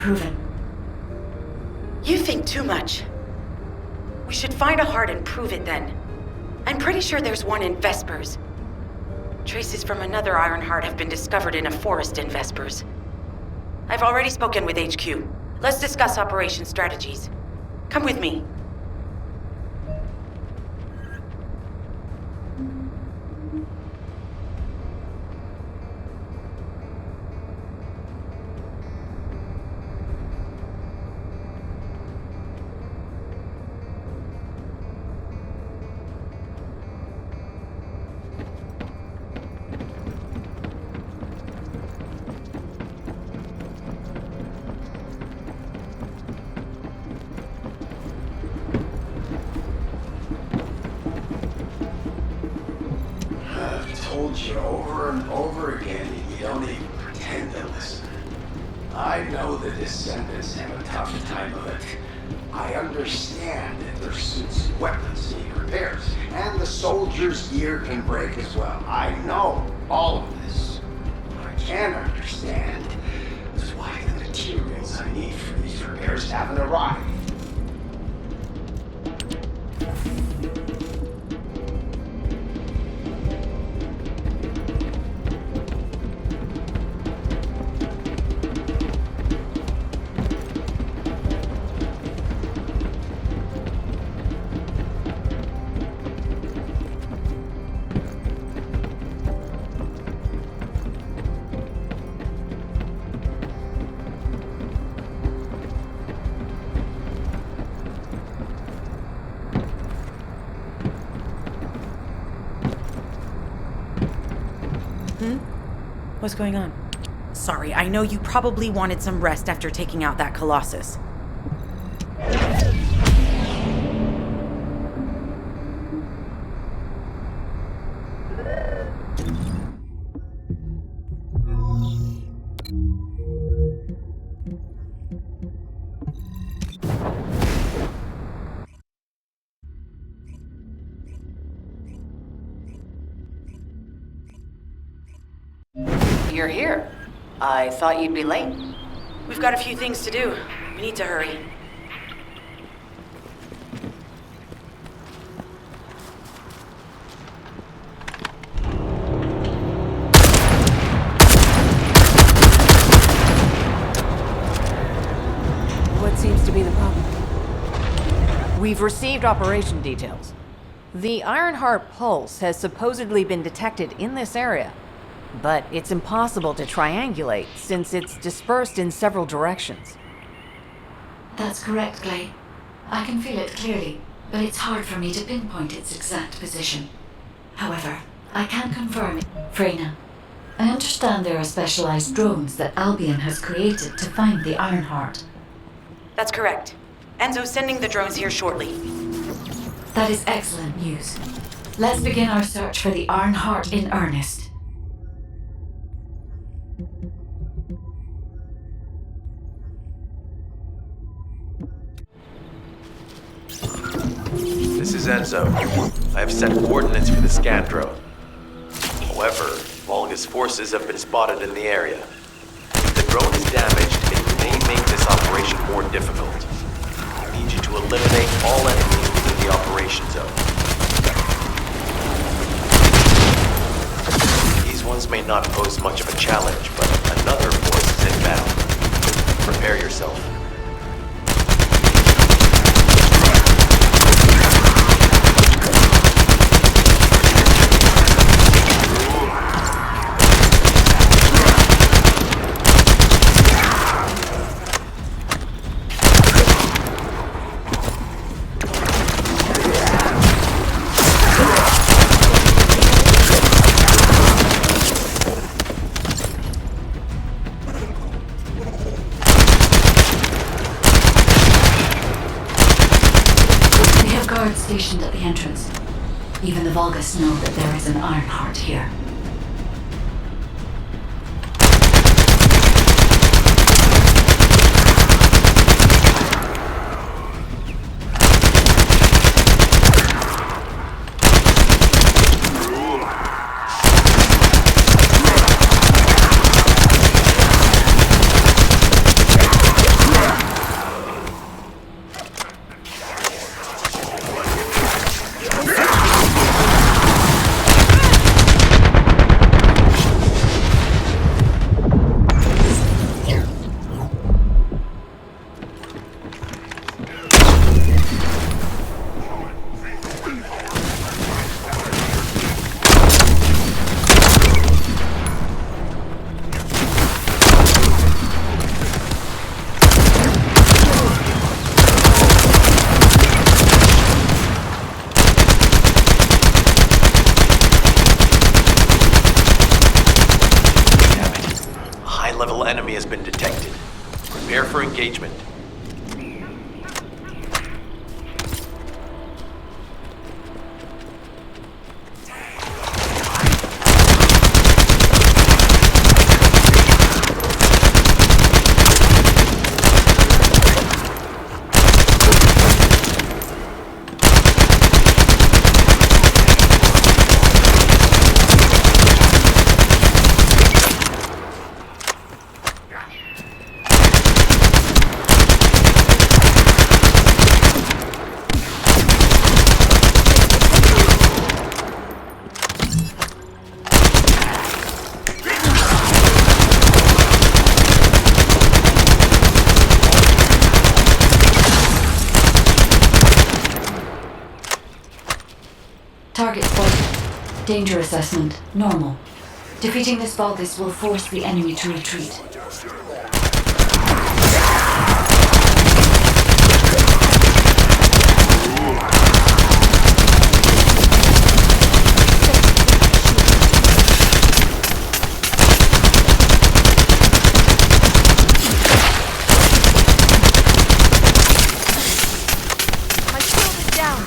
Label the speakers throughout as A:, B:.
A: proven.
B: You think too much. We should find a heart and prove it then. I'm pretty sure there's one in Vespers. Traces from another Iron Heart have been discovered in a forest in Vespers. I've already spoken with HQ. Let's discuss operation strategies. Come with me.
C: Told you over and over again, and you don't even pretend to listen. I know the descendants have a tough time of it. I understand that their suits and weapons need repairs, and the soldiers' gear can break as well. I know all of this. What I can understand is why the materials I need for these repairs haven't arrived.
B: What's going on? Sorry, I know you probably wanted some rest after taking out that Colossus.
A: You're here. I thought you'd be late.
B: We've got a few things to do. We need to hurry.
D: What seems to be the problem? We've received operation details. The Ironheart pulse has supposedly been detected in this area, but it's impossible to triangulate since it's dispersed in several directions.
A: That's correct, Clay. I can feel it clearly, but it's hard for me to pinpoint its exact position. However, I can confirm it. Freyna, I understand there are specialized drones that Albion has created to find the Ironheart.
B: That's correct. Enzo's sending the drones here shortly.
A: That is excellent news. Let's begin our search for the Ironheart in earnest.
E: This is Enzo. I have set coordinates for the scan drone. However, Volga's forces have been spotted in the area. If the drone is damaged, it may make this operation more difficult. I need you to eliminate all enemies within the operation zone. These ones may not pose much of a challenge, but another force is inbound. Prepare yourself.
A: Stationed at the entrance. Even the Volgas know that there is an Ironheart here.
E: enemy has been detected. Prepare for engagement.
A: Target spotted. Danger assessment, normal. Defeating this Vulgus will force the enemy to retreat.
F: My shield is down.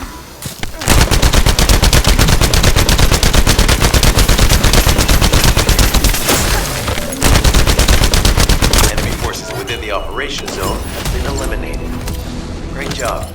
E: Enemy forces within the operation zone have been eliminated. Great job.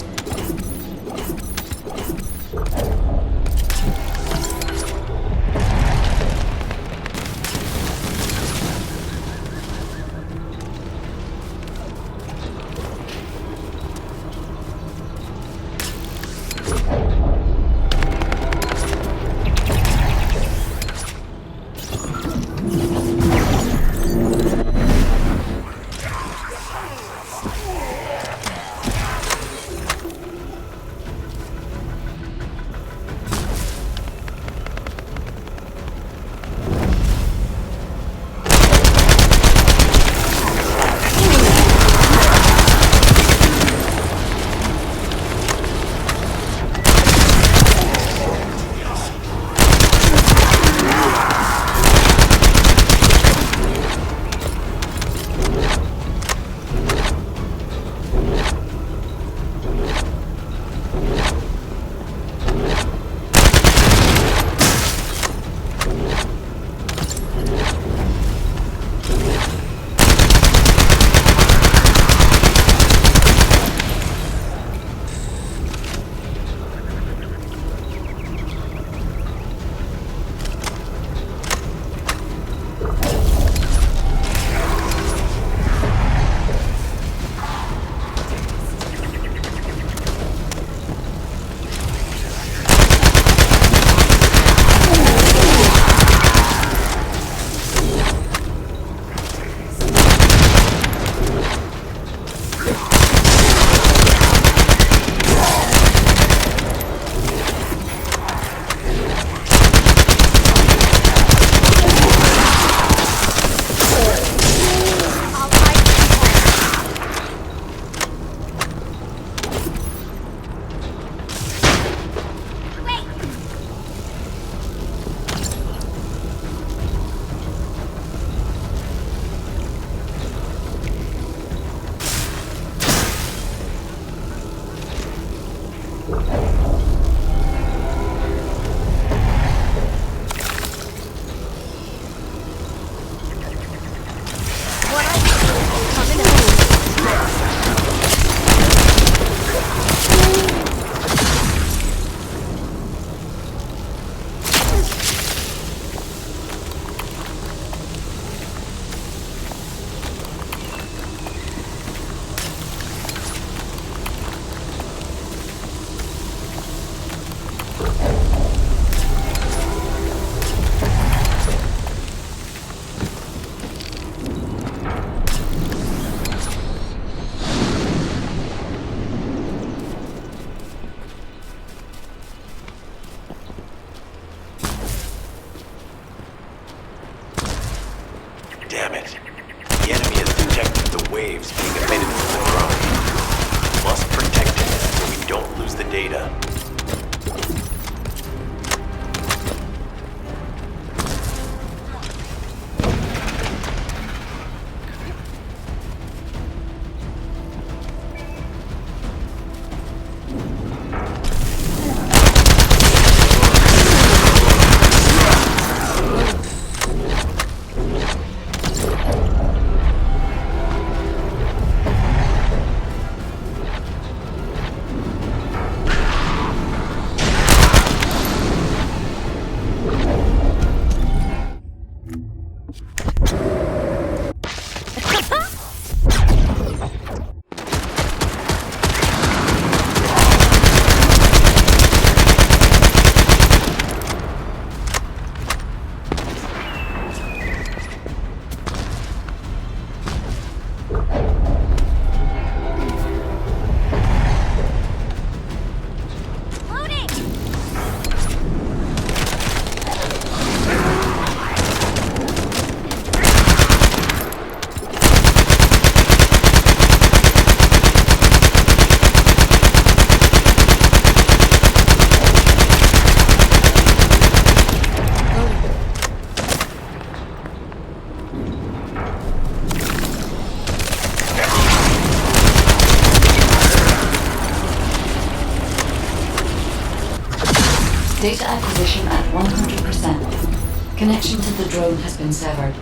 A: Data acquisition at 100%. Connection to the drone has been severed.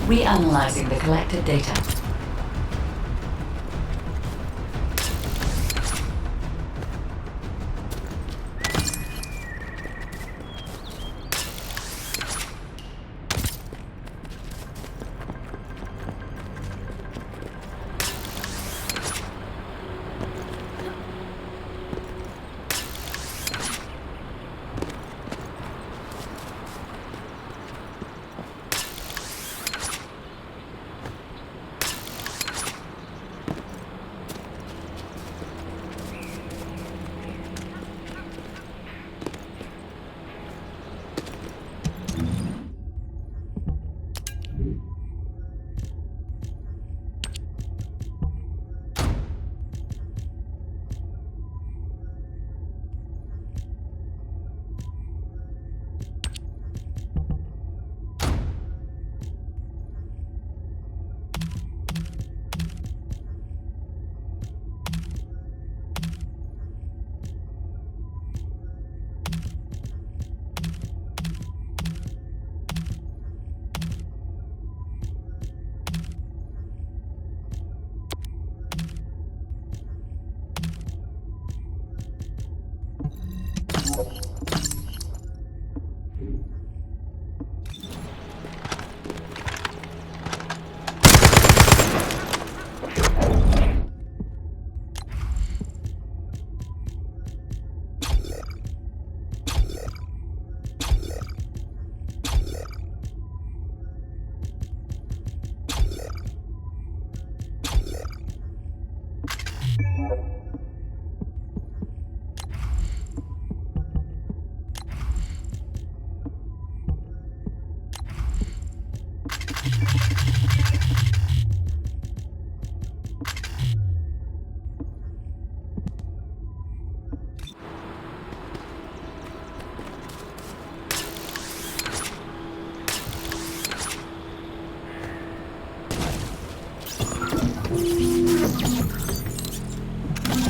A: Reanalyzing the collected data.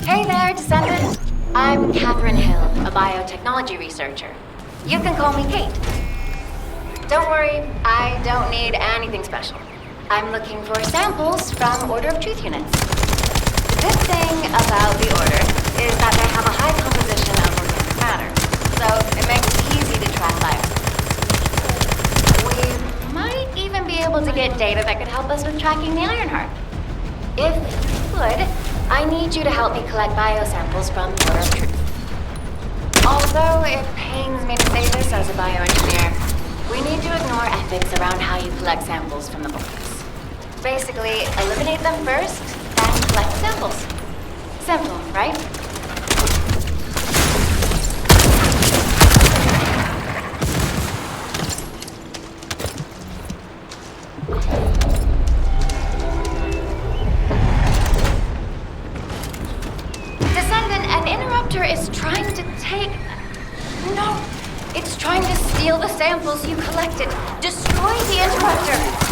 G: Hey there, Descendant. I'm Catherine Hill, a biotechnology researcher. You can call me Kate. Don't worry, I don't need anything special. I'm looking for samples from Order of Truth units. The good thing about the Order is that they have a high composition of organic matter, so it makes it easy to track viruses. We might even be able to get data that could help us with tracking the Ironheart. If you would, I need you to help me collect biosamples from the Order of Truth. Although it pains me to say this as a bioengineer, we need to ignore ethics around how you collect samples from the bodies. Basically, eliminate them first, then collect the samples. Simple, right? Is trying to take... No! It's trying to steal the samples you collected. Destroy the interruptor!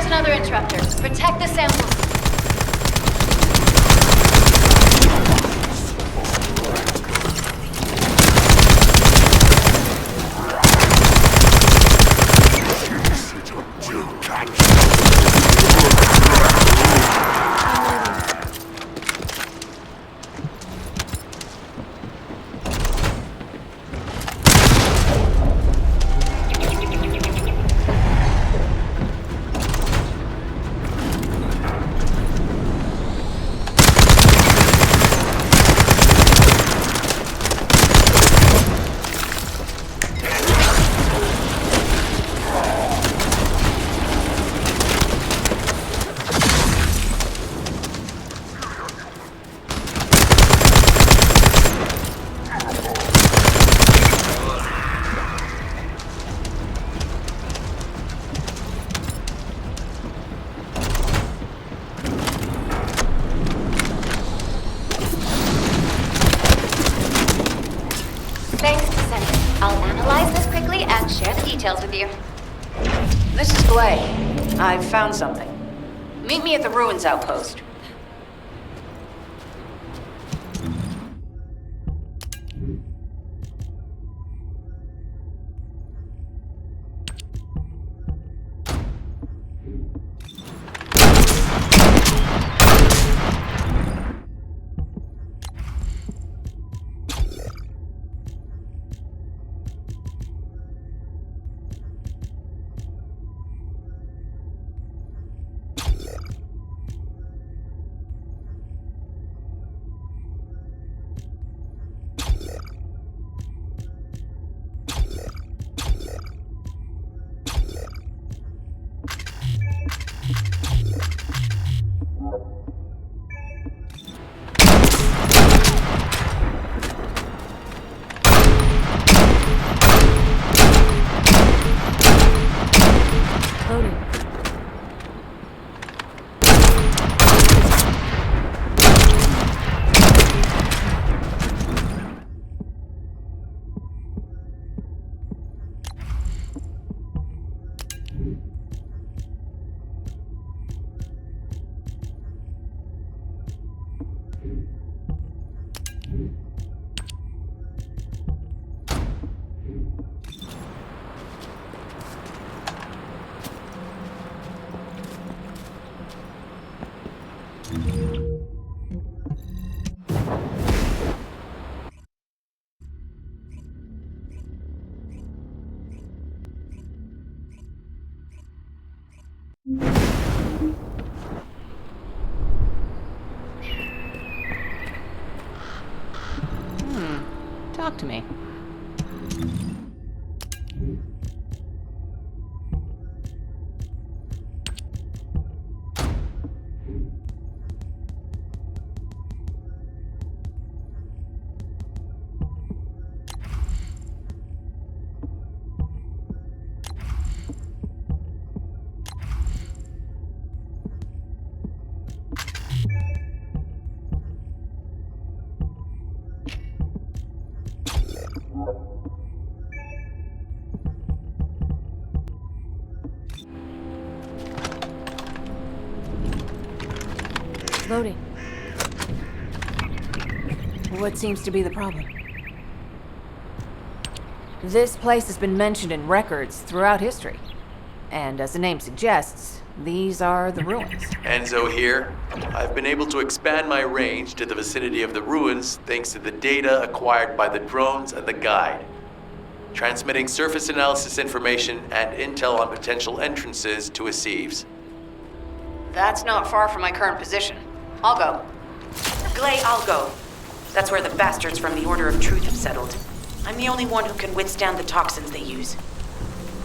G: Another interrupter. Protect the samples. Thanks, Descendant. I'll analyze this quickly and share the details with you.
D: This is Glay. I've found something. Meet me at the ruins outpost. Talk to me. Loading. What seems to be the problem? This place has been mentioned in records throughout history. And as the name suggests, these are the ruins.
E: Enzo here. I've been able to expand my range to the vicinity of the ruins thanks to the data acquired by the drones and the guide. Transmitting surface analysis information and intel on potential entrances to Aceves.
D: That's not far from my current position. I'll go.
B: Glay, I'll go. That's where the bastards from the Order of Truth have settled. I'm the only one who can withstand the toxins they use.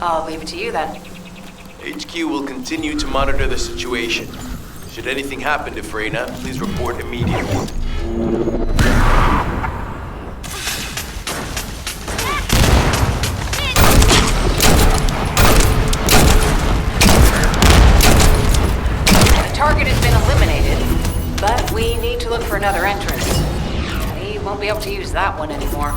D: I'll leave it to you then.
E: HQ will continue to monitor the situation. Should anything happen to Freyna, please report immediately.
D: The target has been eliminated, but we need to look for another entrance. We won't be able to use that one anymore.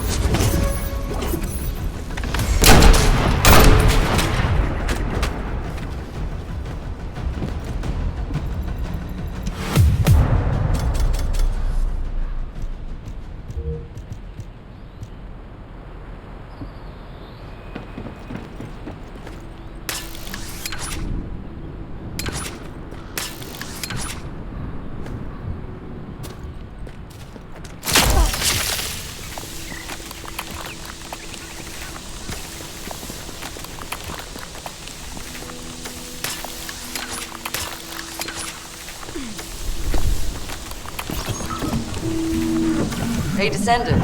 H: Hey, Descendant.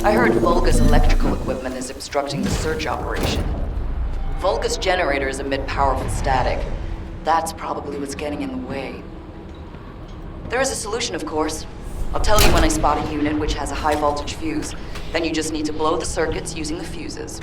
H: I heard Vulgus electrical equipment is obstructing the search operation. Vulgus generators emit powerful static. That's probably what's getting in the way. There is a solution, of course. I'll tell you when I spot a unit which has a high voltage fuse. Then you just need to blow the circuits using the fuses.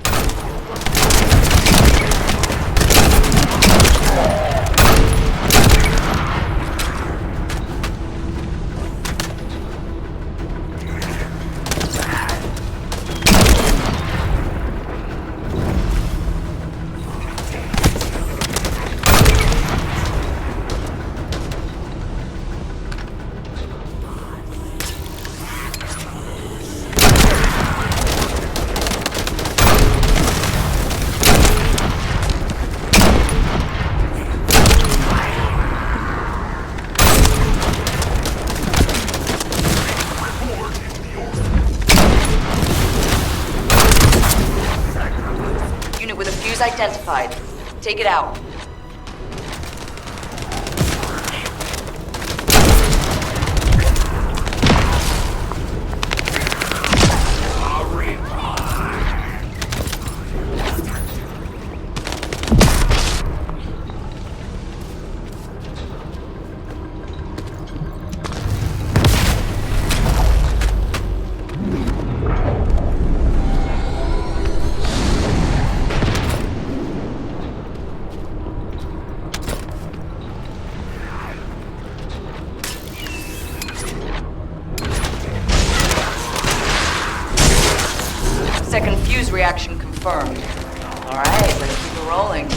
H: Identified. Take it out. Second fuse reaction confirmed. All right, let's keep it rolling.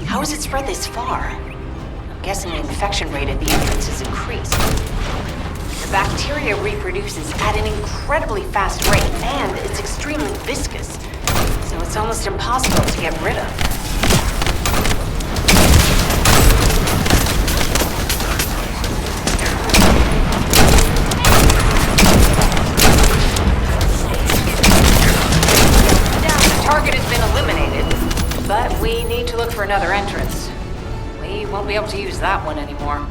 B: How has it spread this far? I'm guessing the infection rate at the entrance has increased. The bacteria reproduces at an incredibly fast rate, and it's extremely viscous, so it's almost impossible to get rid of. Target has been eliminated, but we need to look for another entrance. We won't be able to use that one anymore.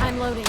F: I'm loading.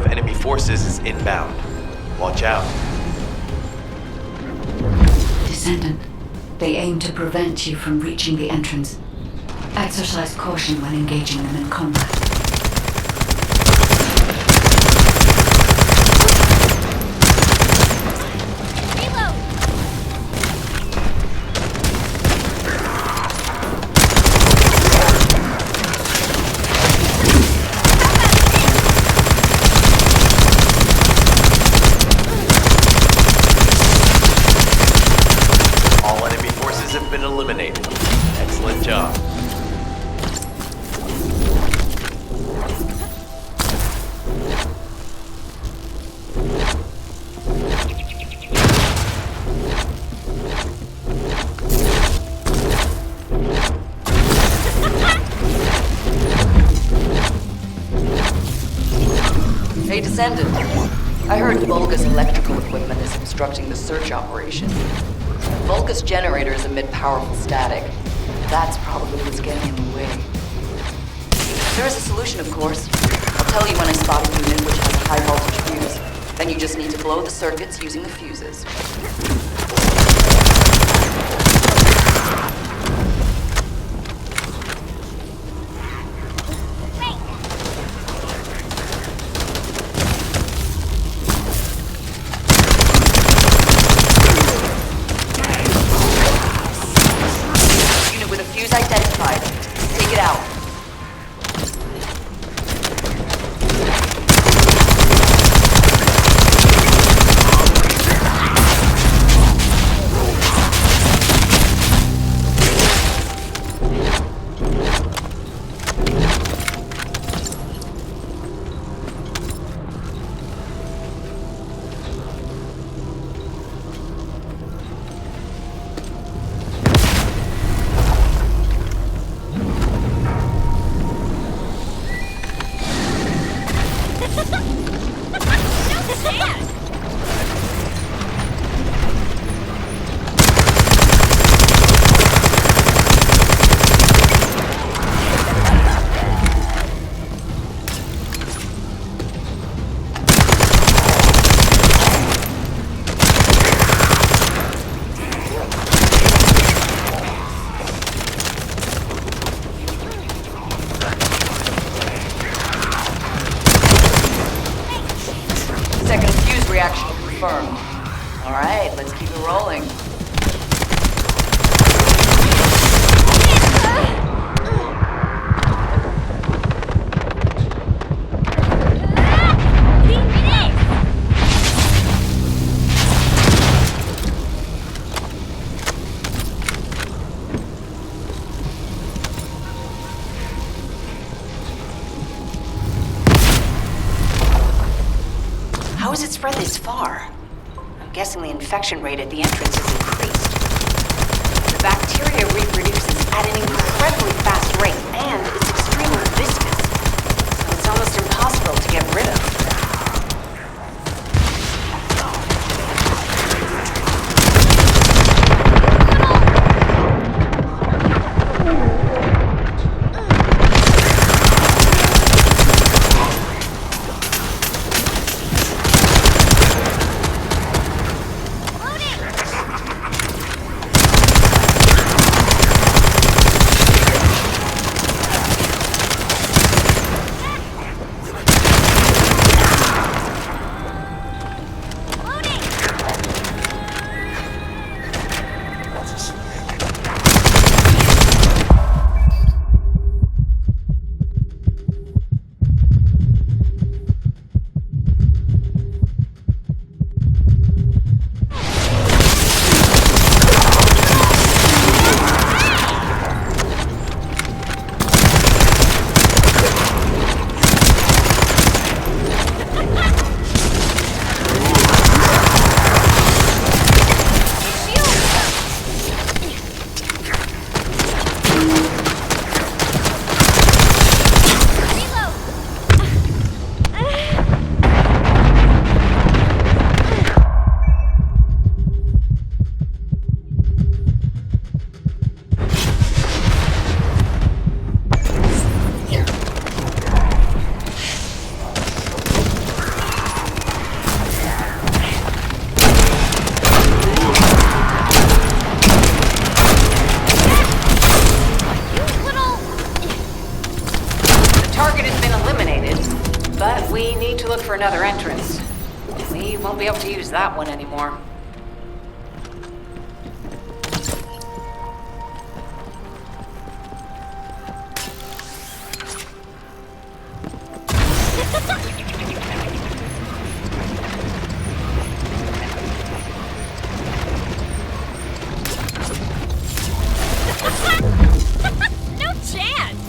E: of enemy forces is inbound. Watch out.
A: Descendant, they aim to prevent you from reaching the entrance. Exercise caution when engaging them in combat.
E: All enemy forces have been eliminated. Excellent job.
H: Hey, Descendant. I heard Volga's electrical equipment is obstructing the search operation. Volga's generators emit powerful static. That's probably what's getting in the way. There is a solution, of course. I'll tell you when I spot a unit which has a high voltage fuse. Then you just need to blow the circuits using the fuses. Unit with a fuse identified. Take it out. Second fuse reaction confirmed. All right, let's keep it rolling.
B: How has it spread this far? I'm guessing the infection rate at the entrance has increased. The bacteria reproduces at an incredibly fast rate, and it's extremely viscous, so it's almost impossible to get rid of.
D: target has been eliminated, but we need to look for another entrance. We won't be able to use that one anymore.
F: No chance!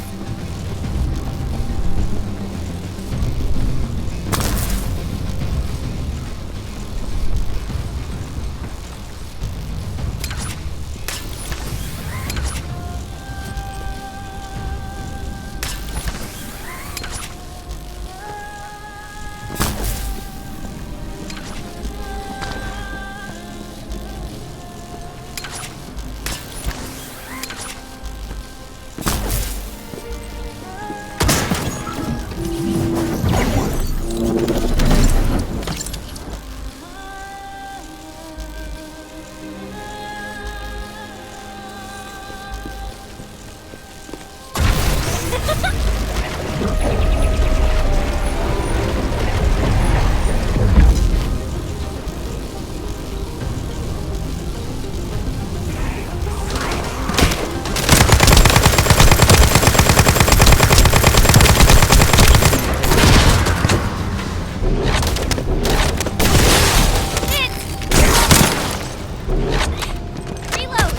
F: Reload!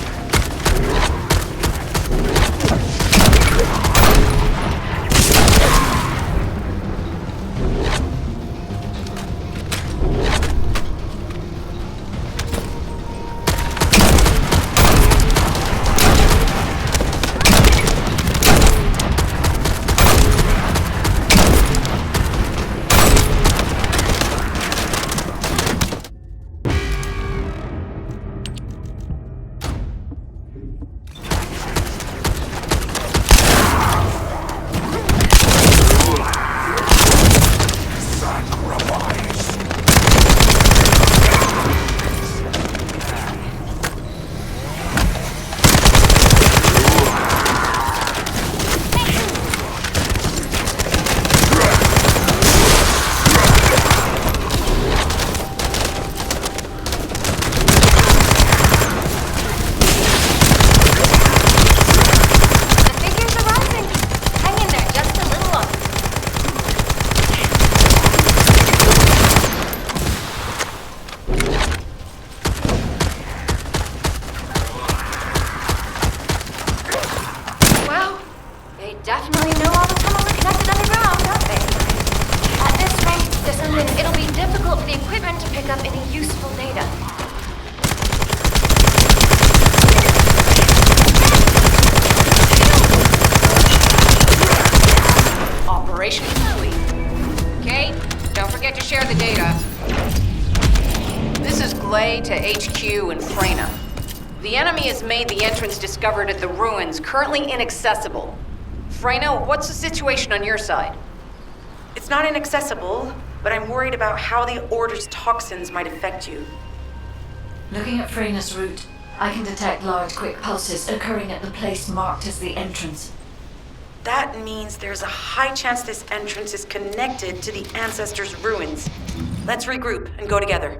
F: The figures are rising. Hang in there just a little longer. Well, they definitely know all the tunnels are connected underground, don't they? At this rate, Descendant, it'll be difficult for the equipment to pick up any useful data.
D: Operation complete. Kate, don't forget to share the data. This is Glay to HQ in Freyna. The enemy has made the entrance discovered at the ruins currently inaccessible. Freyna, what's the situation on your side?
B: It's not inaccessible, but I'm worried about how the Order's toxins might affect you.
A: Looking at Freyna's route, I can detect large quick pulses occurring at the place marked as the entrance.
B: That means there's a high chance this entrance is connected to the Ancestors' ruins. Let's regroup and go together.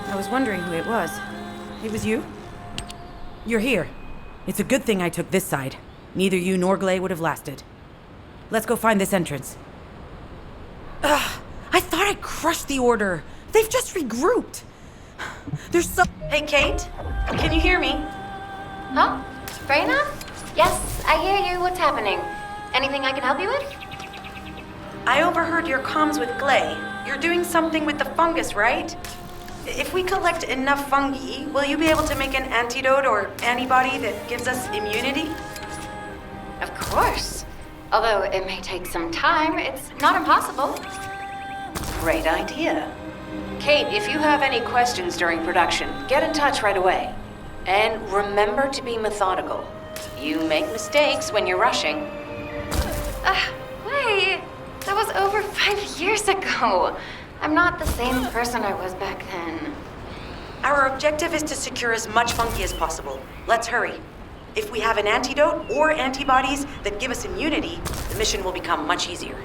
B: I was wondering who it was. It was you? You're here. It's a good thing I took this side. Neither you nor Glay would have lasted. Let's go find this entrance. Ugh, I thought I crushed the Order. They've just regrouped. There's so... Hey, Kate? Can you hear me?
G: Huh? Freyna? Yes, I hear you. What's happening? Anything I can help you with?
B: I overheard your comms with Glay. You're doing something with the fungus, right? If we collect enough fungi, will you be able to make an antidote or antibody that gives us immunity?
G: Of course. Although it may take some time, it's not impossible.
I: Great idea. Kate, if you have any questions during production, get in touch right away. And remember to be methodical. You make mistakes when you're rushing.
G: Wait. That was over 5 years ago. I'm not the same person I was back then.
B: Our objective is to secure as much fungi as possible. Let's hurry. If we have an antidote or antibodies that give us immunity, the mission will become much easier.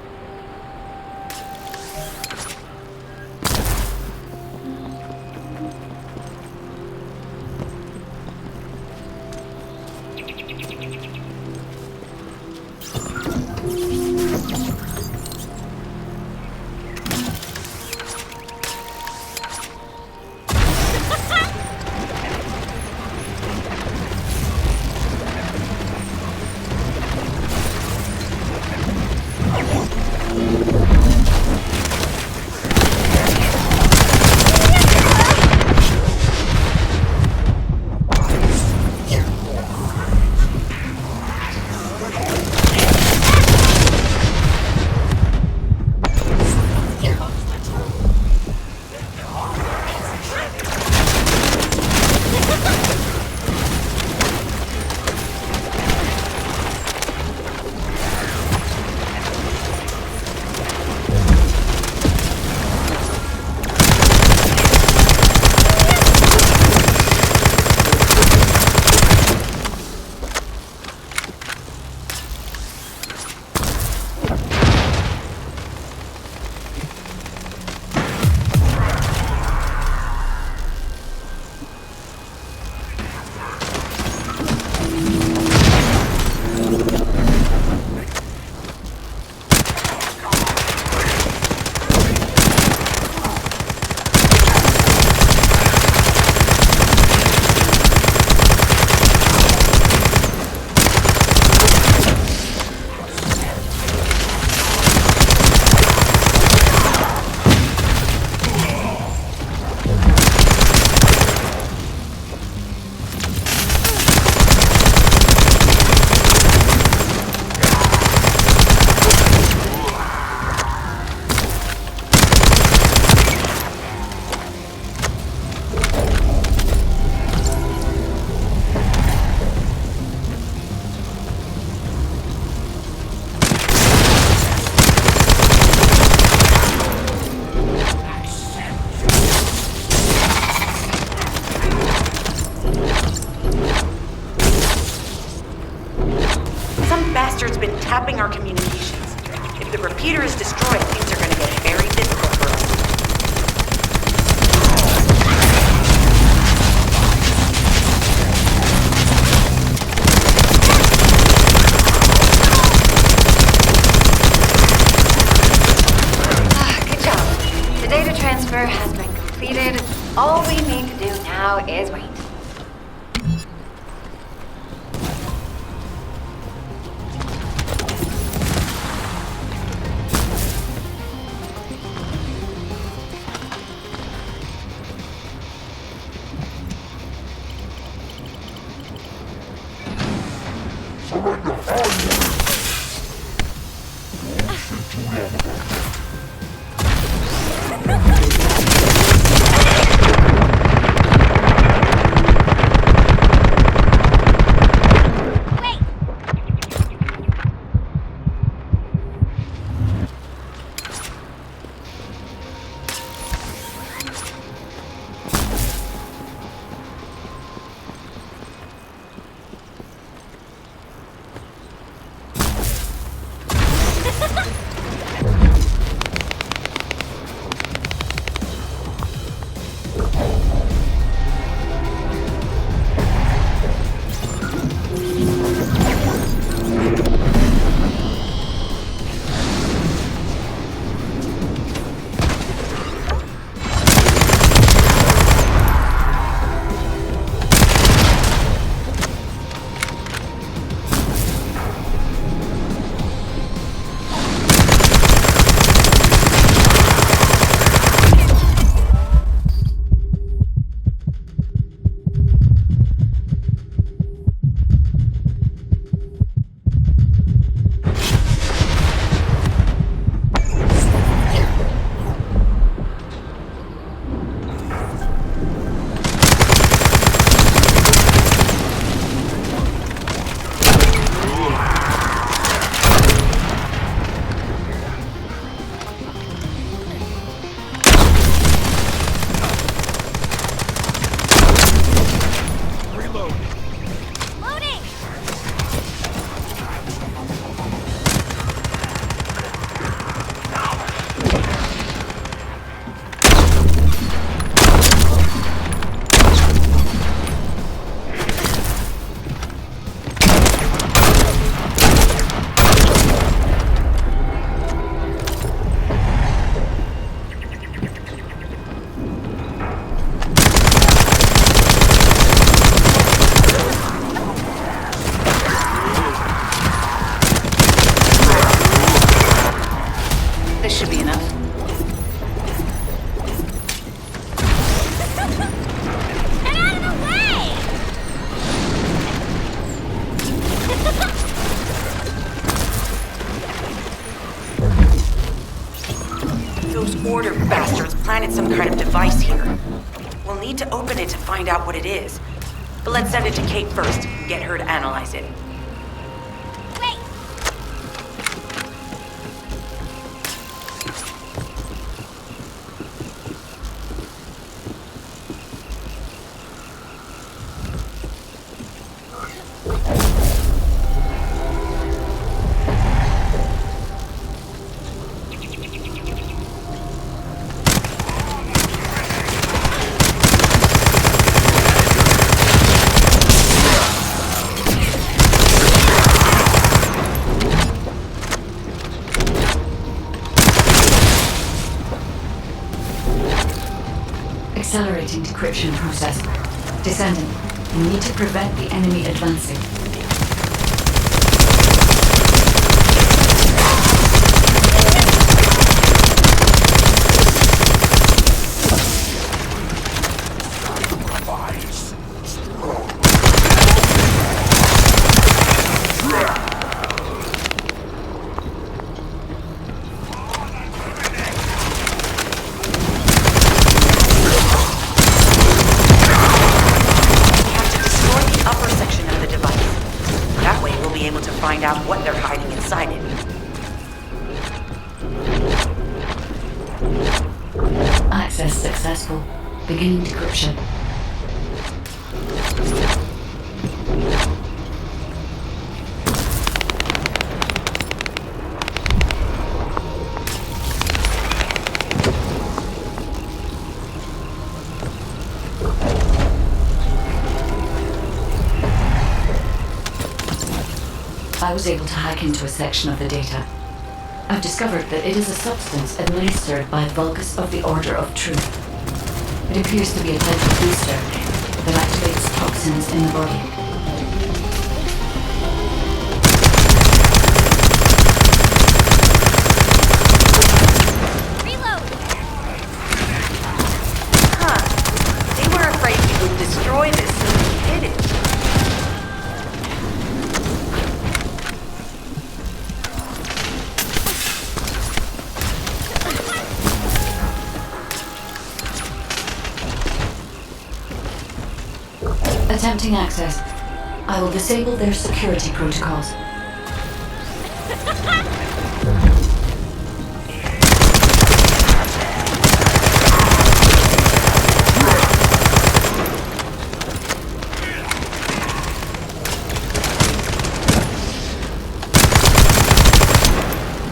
B: repeater is destroyed, things are gonna get very difficult for us.
F: Good job. The data transfer has been completed. All we need to do now is wait.
B: Order bastards planted some kind of device here. We'll need to open it to find out what it is. But let's send it to Kate first, get her to analyze it.
A: Accelerating decryption process. Descendant, you need to prevent the enemy advancing.
B: Find out what they're hiding inside it.
A: Access successful. Beginning decryption. I was able to hack into a section of the data. I've discovered that it is a substance administered by Vulgus of the Order of Truth. It appears to be a type of booster that activates toxins in the body.
I: They were afraid we would destroy this, so we hid it.
A: Attempting access. I will disable their security protocols.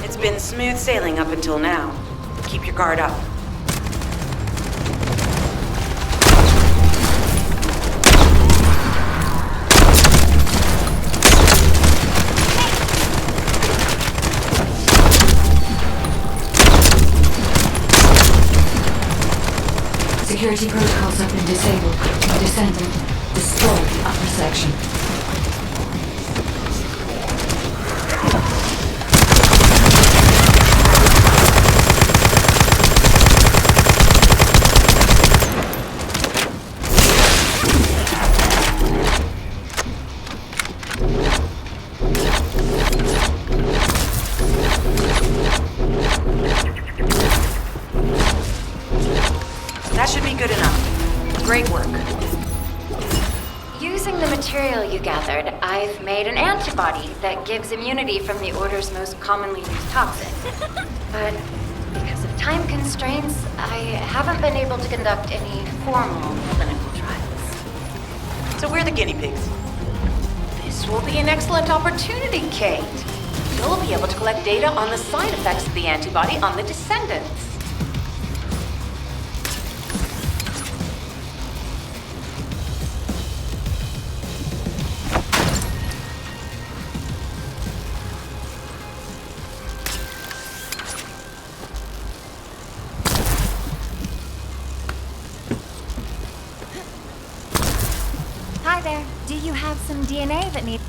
B: It's been smooth sailing up until now. Keep your guard up.
A: Security protocols have been disabled. Descendant, destroy the upper section.
B: That should be good enough. Great work.
G: Using the material you gathered, I've made an antibody that gives immunity from the Order's most commonly used toxin. But because of time constraints, I haven't been able to conduct any formal clinical trials.
B: So we're the guinea pigs.
I: This will be an excellent opportunity, Kate. You'll be able to collect data on the side effects of the antibody on the descendants.
F: Hi there. Do you have some DNA that needs...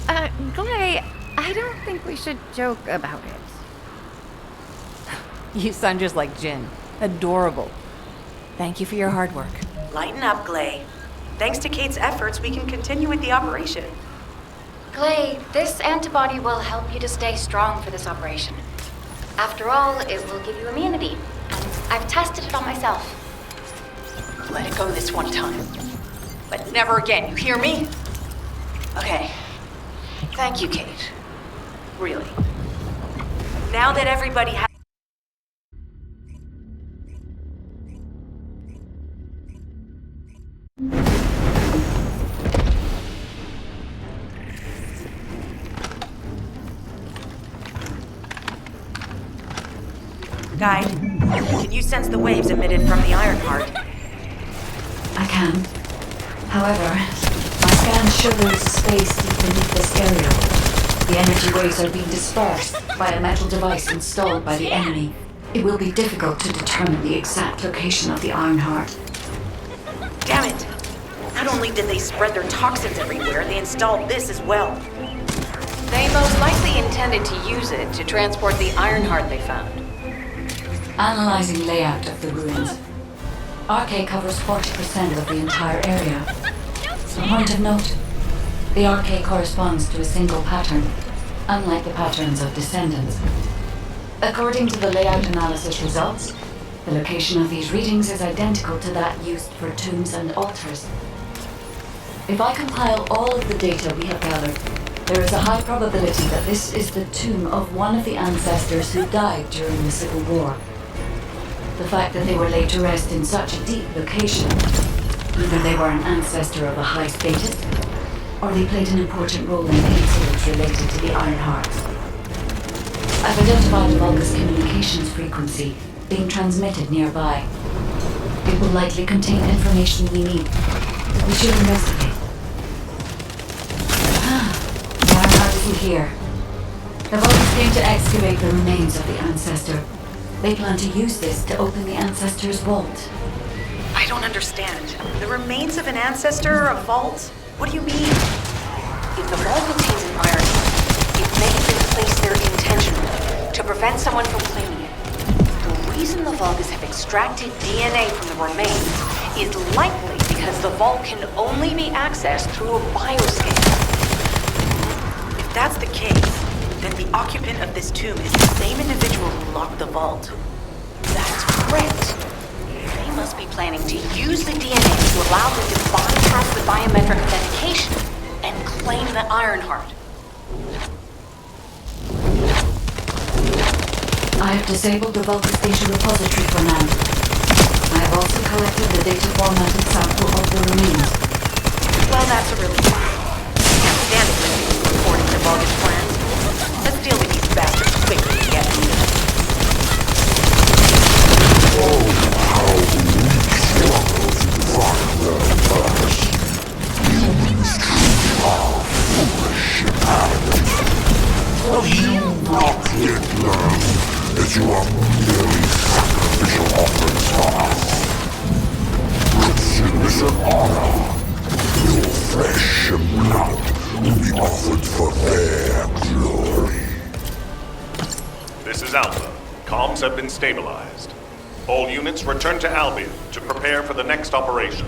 F: Glay, I don't think we should joke about it.
D: You sound just like Jin. Adorable. Thank you for your hard work.
B: Lighten up, Glay. Thanks to Kate's efforts, we can continue with the operation.
G: Glay, this antibody will help you to stay strong for this operation. After all, it will give you immunity. And I've tested it on myself.
I: Let it go this one time. But never again, you hear me? Okay. Thank you, Kate. Really.
B: Now that everybody has... Guide, can you sense the waves emitted from the Ironheart?
A: I can. However, my scans show there is a space deep beneath this area. The energy waves are being dispersed by a metal device installed by the enemy. It will be difficult to determine the exact location of the Ironheart.
B: Damn it! Not only did they spread their toxins everywhere, they installed this as well.
I: They most likely intended to use it to transport the Ironheart they found.
A: Analyzing layout of the ruins. RK covers 40% of the entire area. A point of note, the RK corresponds to a single pattern, unlike the patterns of descendants. According to the layout analysis results, the location of these readings is identical to that used for tombs and altars. If I compile all of the data we have gathered, there is a high probability that this is the tomb of one of the ancestors who died during the Civil War. The fact that they were laid to rest in such a deep location, either they were an ancestor of a high status, or they played an important role in the incidents related to the Ironheart. I've identified a Vulgus communications frequency being transmitted nearby. It will likely contain information we need. We should investigate. The Ironheart isn't here. The Vulcans came to excavate the remains of the Ancestor. They plan to use this to open the Ancestor's vault.
B: I don't understand. The remains of an ancestor or a vault? What do you mean?
I: If the vault contains an iron heart, it may have been placed there intentionally to prevent someone from claiming it. The reason the Vulgus have extracted DNA from the remains is likely because the vault can only be accessed through a bioscan.
B: If that's the case, then the occupant of this tomb is the same individual who locked the vault.
I: That's correct. They must be planning to use the DNA to allow them to bypass the biometric authentication and claim the Iron Heart.
A: I have disabled the Vulcus data repository for now. I have also collected the data formatted sample of the remains.
B: Well, that's a relief. Can't stand it when people reporting to Vulgus plans. Let's deal with these bastards quickly and get moving.
J: Have you not yet learned that you are merely sacrificial offerings for us? Consider this an honor. Your flesh and blood will be offered for their glory.
K: This is Alpha. Comms have been stabilized. All units return to Albion to prepare for the next operation.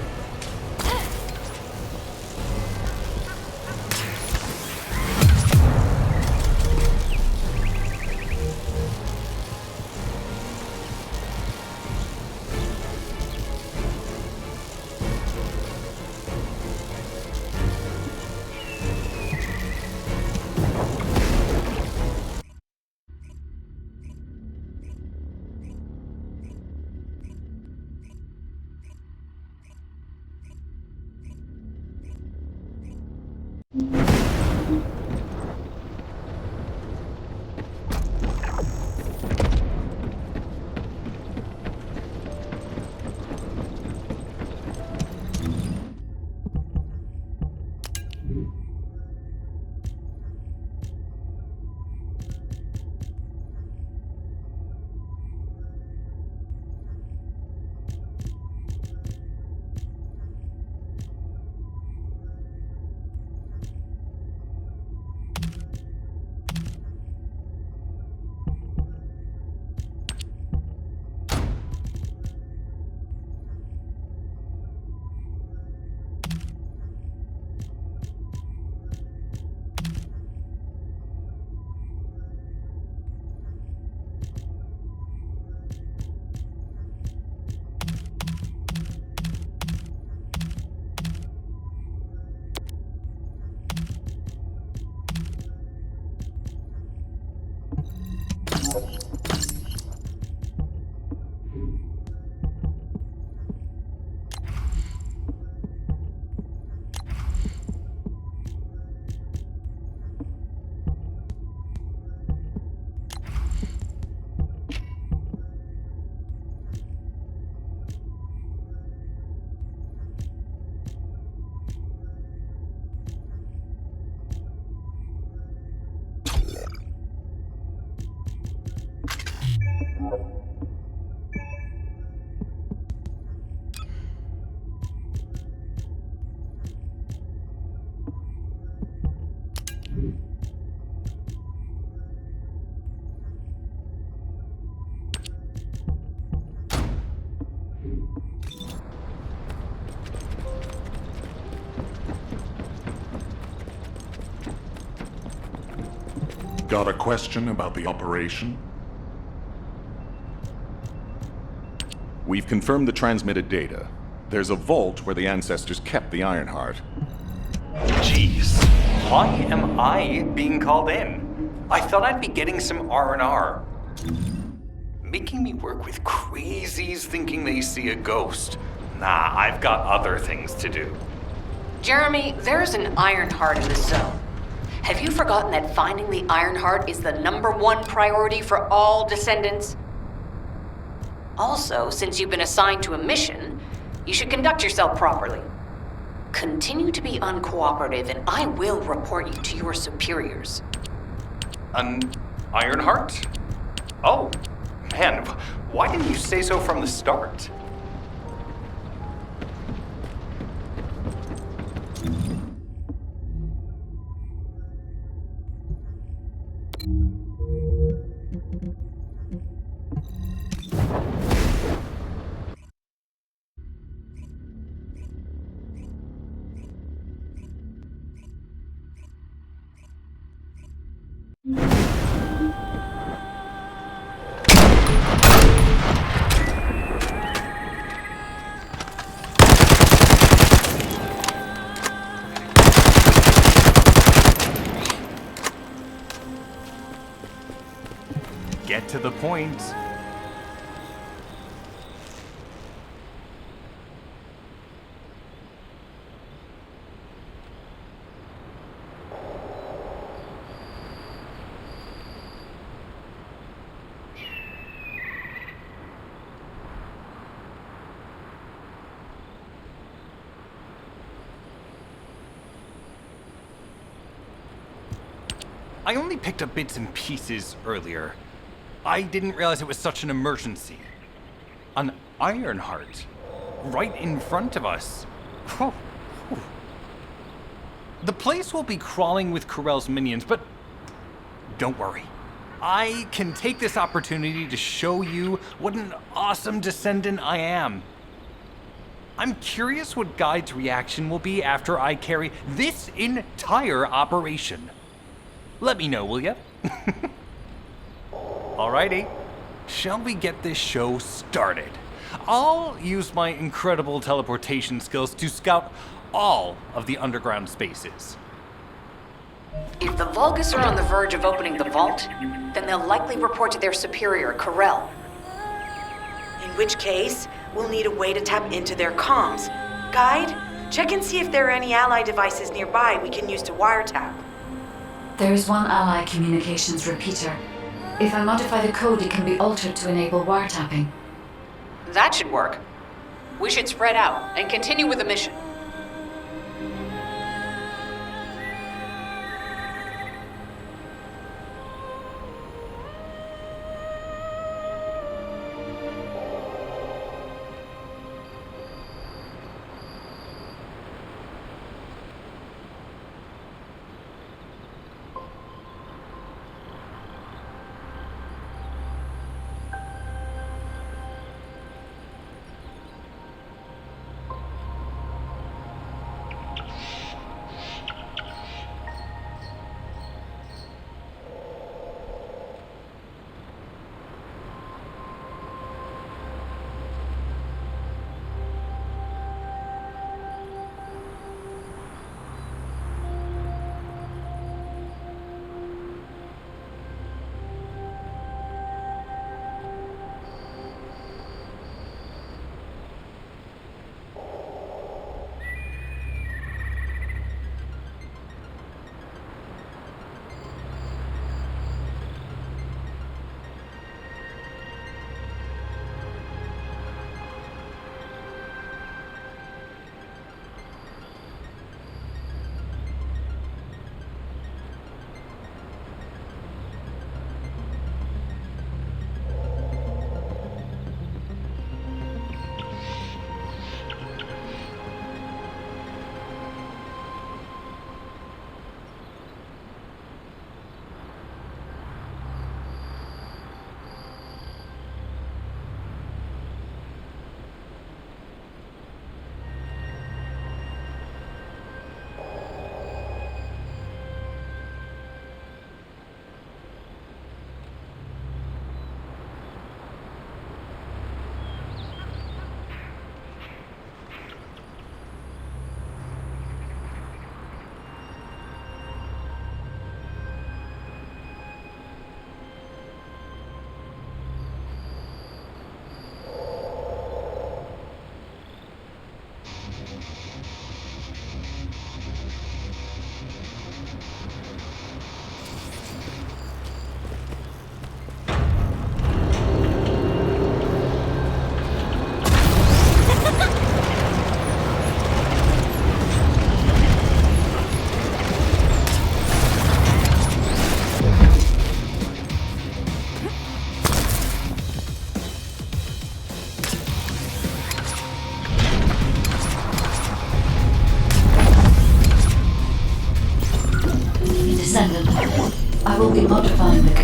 J: Got a question about the operation?
K: We've confirmed the transmitted data. There's a vault where the ancestors kept the Iron Heart.
L: Jeez, why am I being called in? I thought I'd be getting some R&R. Making me work with crazies thinking they see a ghost. Nah, I've got other things to do.
I: Jeremy, there's an Iron Heart in this zone. Have you forgotten that finding the Iron Heart is the #1 priority for all descendants? Also, since you've been assigned to a mission, you should conduct yourself properly. Continue to be uncooperative and I will report you to your superiors.
L: An Ironheart? Oh, man, why didn't you say so from the start? Get to the point. I only picked up bits and pieces earlier. I didn't realize it was such an emergency. An Ironheart. Right in front of us. Whew. Whew. The place will be crawling with Corell's minions, but don't worry. I can take this opportunity to show you what an awesome descendant I am. I'm curious what Guide's reaction will be after I carry this entire operation. Let me know, will ya? Alrighty, shall we get this show started? I'll use my incredible teleportation skills to scout all of the underground spaces.
I: If the Vulgus are on the verge of opening the vault, then they'll likely report to their superior, Corell.
B: In which case, we'll need a way to tap into their comms. Guide, check and see if there are any ally devices nearby we can use to wiretap.
A: There is one ally communications repeater. If I modify the code, it can be altered to enable wiretapping.
I: That should work. We should spread out and continue with the mission.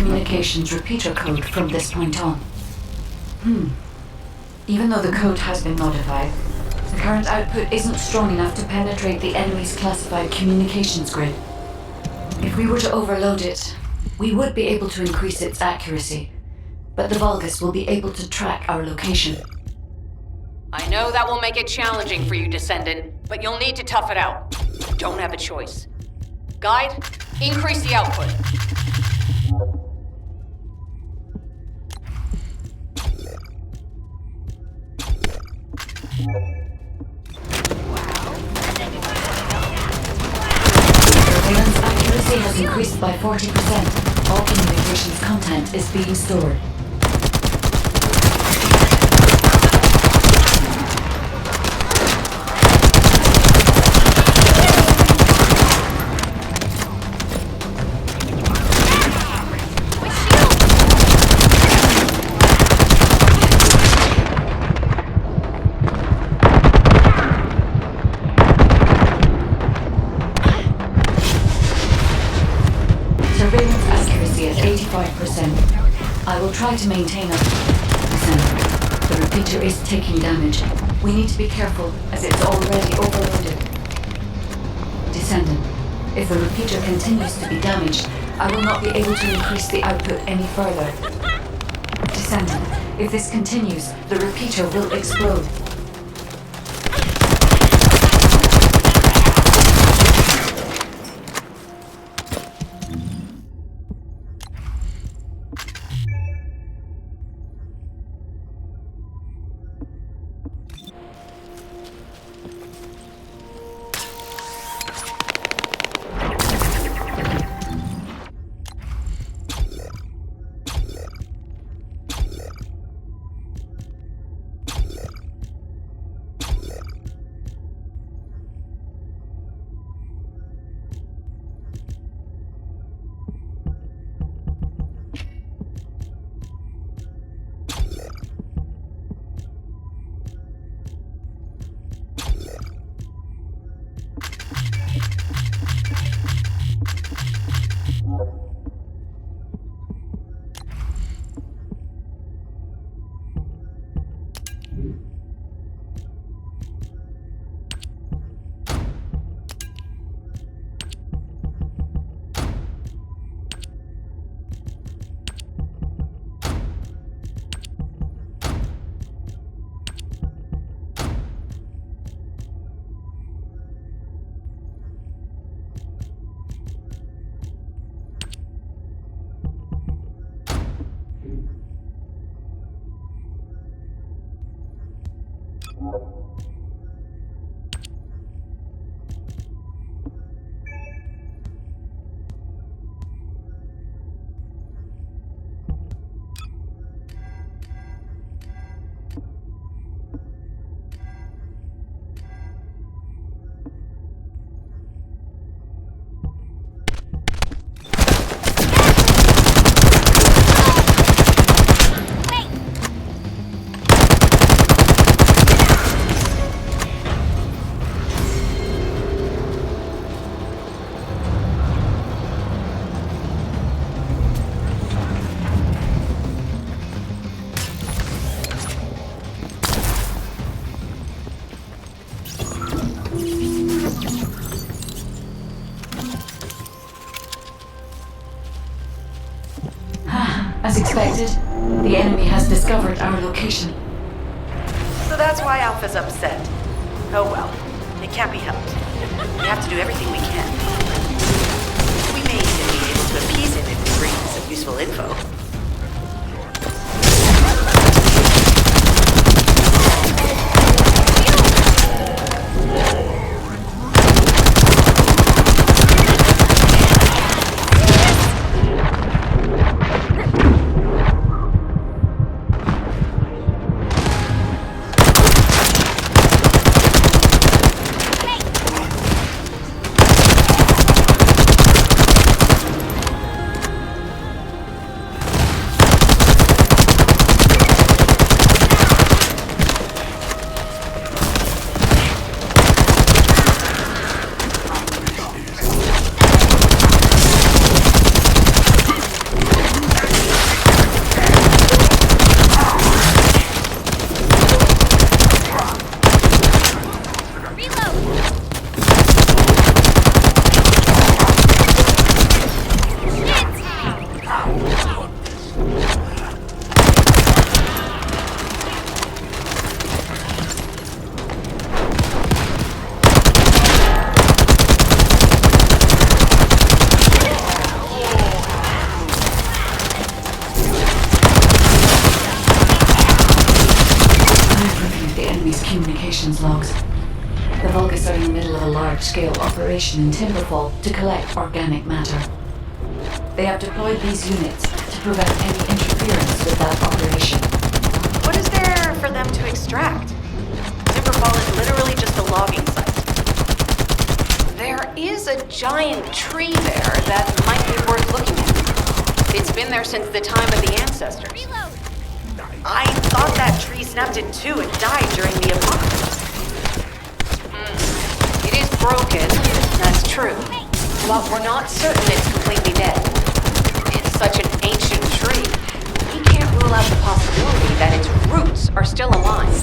A: communications repeater code from this point on. Even though the code has been modified, the current output isn't strong enough to penetrate the enemy's classified communications grid. If we were to overload it, we would be able to increase its accuracy, but the Vulgus will be able to track our location.
I: I know that will make it challenging for you, Descendant, but you'll need to tough it out. You don't have a choice. Guide, increase the output.
A: Surveillance accuracy has increased by 40%. All communications content is being stored. Surveillance accuracy at 85%. I will try to maintain a percent. The repeater is taking damage. We need to be careful as it's already overloaded. Descendant, if the repeater continues to be damaged, I will not be able to increase the output any further. Descendant, if this continues, the repeater will explode. As expected, the enemy has discovered our location.
B: So that's why Alpha's upset. Oh well, it can't be helped. We have to do everything we can. We may even be able to appease him if we bring him some useful info.
A: the enemy's communications logs. The Vulgus are in the middle of a large-scale operation in Timberfall to collect organic matter. They have deployed these units to prevent any interference with that operation.
B: What is there for them to extract? Timberfall is literally just a logging site.
I: There is a giant tree there that might be worth looking at. It's been there since the time of the ancestors.
B: I thought that tree snapped in two and died during the apocalypse.
I: It is broken, that's true. But we're not certain it's completely dead. It's such an ancient tree. We can't rule out the possibility that its roots are still alive.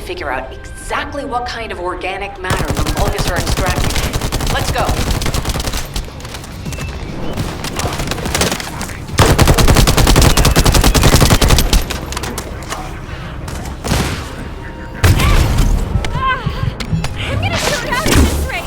I: Figure out exactly what kind of organic matter the Vulgus are extracting. Let's go.
F: I'm gonna shoot out of this ring!